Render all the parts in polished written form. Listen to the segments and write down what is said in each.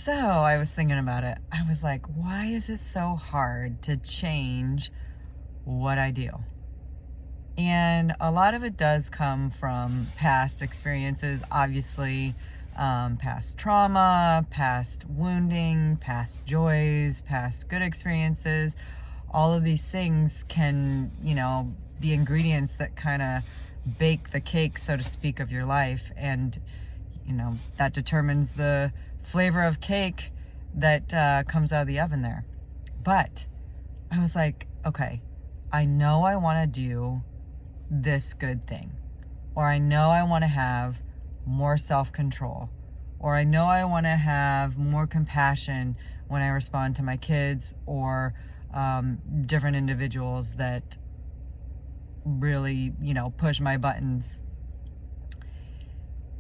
So I was thinking about it. I was like, why is it so hard to change what I do? And a lot of it does come from past experiences, obviously, past trauma, past wounding, past joys, past good experiences. All of these things can, be ingredients that kind of bake the cake, so to speak, of your life. And, that determines the flavor of cake that comes out of the oven there. But I was like, okay, I know I want to do this good thing, or I know I want to have more self-control, or I know I want to have more compassion when I respond to my kids or different individuals that really, push my buttons.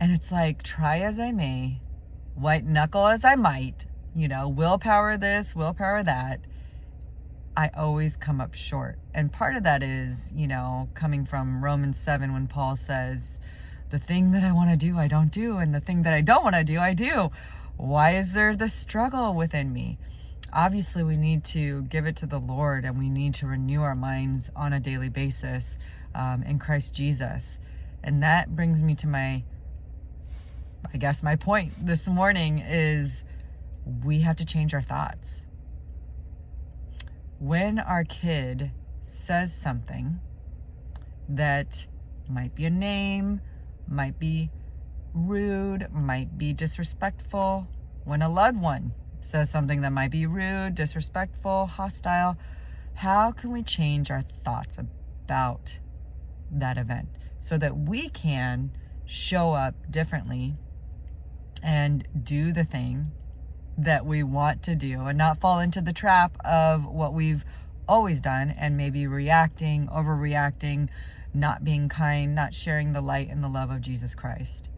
And it's like, try as I may, white knuckle as I might, willpower this, willpower that, I always come up short. And part of that is, coming from Romans 7 when Paul says, the thing that I want to do, I don't do, and the thing that I don't want to do, I do. Why is there this struggle within me? Obviously, we need to give it to the Lord, and we need to renew our minds on a daily basis in Christ Jesus. And that brings me to my point this morning is we have to change our thoughts. When our kid says something that might be a name, might be rude, might be disrespectful, when a loved one says something that might be rude, disrespectful, hostile, how can we change our thoughts about that event so that we can show up differently and do the thing that we want to do and not fall into the trap of what we've always done and maybe reacting, overreacting, not being kind, not sharing the light and the love of Jesus Christ.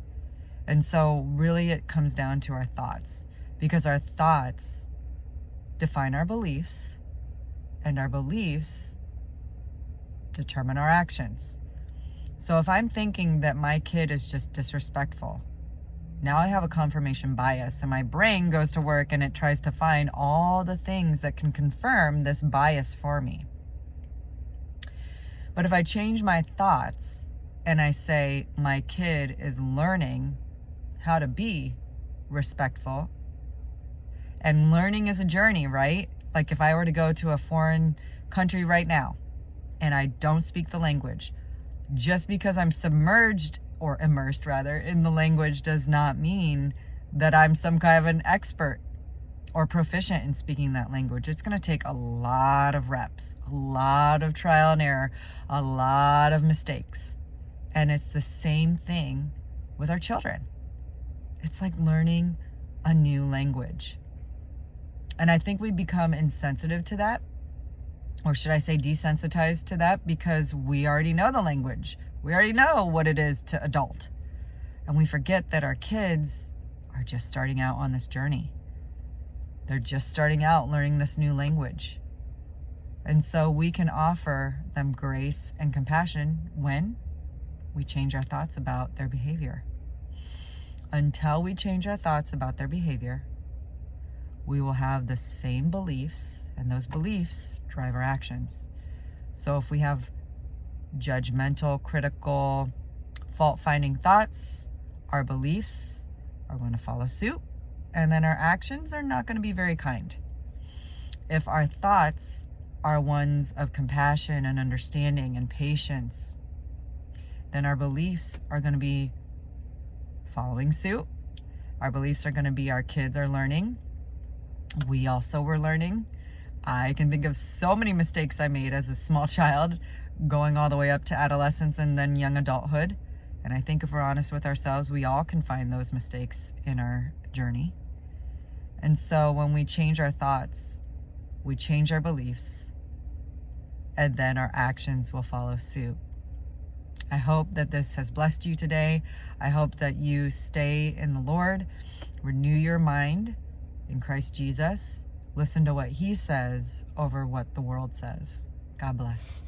And so really it comes down to our thoughts, because our thoughts define our beliefs, and our beliefs determine our actions. So if I'm thinking that my kid is just disrespectful, now I have a confirmation bias, and my brain goes to work and it tries to find all the things that can confirm this bias for me. But if I change my thoughts and I say my kid is learning how to be respectful, and learning is a journey, right? Like if I were to go to a foreign country right now and I don't speak the language, just because I'm submerged or immersed rather in the language does not mean that I'm some kind of an expert or proficient in speaking that language. It's going to take a lot of reps, a lot of trial and error, a lot of mistakes. And it's the same thing with our children. It's like learning a new language. And I think we become insensitive to that, or should I say desensitized to that, because we already know the language. We already know what it is to adult. And we forget that our kids are just starting out on this journey. They're just starting out learning this new language. And so we can offer them grace and compassion when we change our thoughts about their behavior. Until we change our thoughts about their behavior, we will have the same beliefs, and those beliefs drive our actions. So if we have judgmental, critical, fault-finding thoughts, our beliefs are going to follow suit, and then our actions are not going to be very kind. If our thoughts are ones of compassion and understanding and patience, then our beliefs are going to be following suit. Our beliefs are going to be our kids are learning. We also were learning. I can think of so many mistakes I made as a small child, going all the way up to adolescence and then young adulthood. And I think if we're honest with ourselves, we all can find those mistakes in our journey. And so when we change our thoughts, we change our beliefs, and then our actions will follow suit. I hope that this has blessed you today. I hope that you stay in the Lord, renew your mind in Christ Jesus, listen to what He says over what the world says. God bless.